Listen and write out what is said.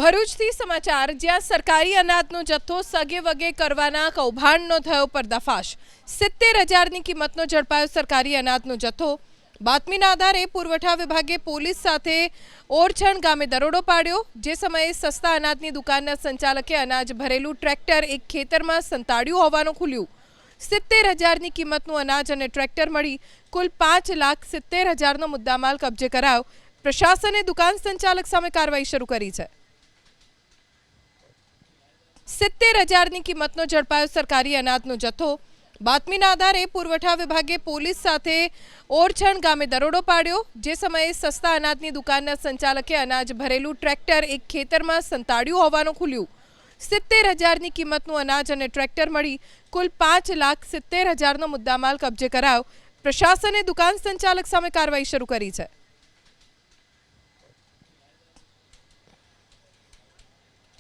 ભરૂચથી સમાચાર જ્યાં સરકારી અનાજનો જથ્થો સગે વગે કરવાના કૌભાંડનો થયો પર્દાફાશ। 70,000ની કિંમતનો ઝડપાયો સરકારી અનાજનો જથ્થો। બાતમીના આધારે પુરવઠા વિભાગે પોલીસ સાથે ઓરછણ ગામે દરોડો પાડ્યો। જે સમયે સસ્તા અનાજની દુકાનના સંચાલકે અનાજ ભરેલું ટ્રેક્ટર એક ખેતરમાં સંતાડ્યું હોવાનું ખુલ્યું। 70,000ની કિંમતનું અનાજ અને ટ્રેક્ટર મળી કુલ 5,70,000નો મુદ્દામાલ કબજે કરાયો। પ્રશાસને દુકાન સંચાલક સામે કાર્યવાહી શરૂ કરી છે। 70,000ની કિંમતનો ઝડપાયો સરકારી અનાજનો જથ્થો। બાતમીના આધારે પુરવઠા વિભાગે પોલીસ સાથે ઓરછણ ગામે દરોડો પાડ્યો। જે સમયે સસ્તા અનાજની દુકાનના સંચાલકે અનાજ ભરેલું ટ્રેક્ટર એક ખેતરમાં સંતાડ્યું હોવાનું ખુલ્યું। 70,000ની કિંમતનું અનાજ અને ટ્રેક્ટર મળી કુલ 5,70,000નો મુદ્દામાલ કબજે કરાયો। પ્રશાસને દુકાન સંચાલક સામે કાર્યવાહી શરૂ કરી છે।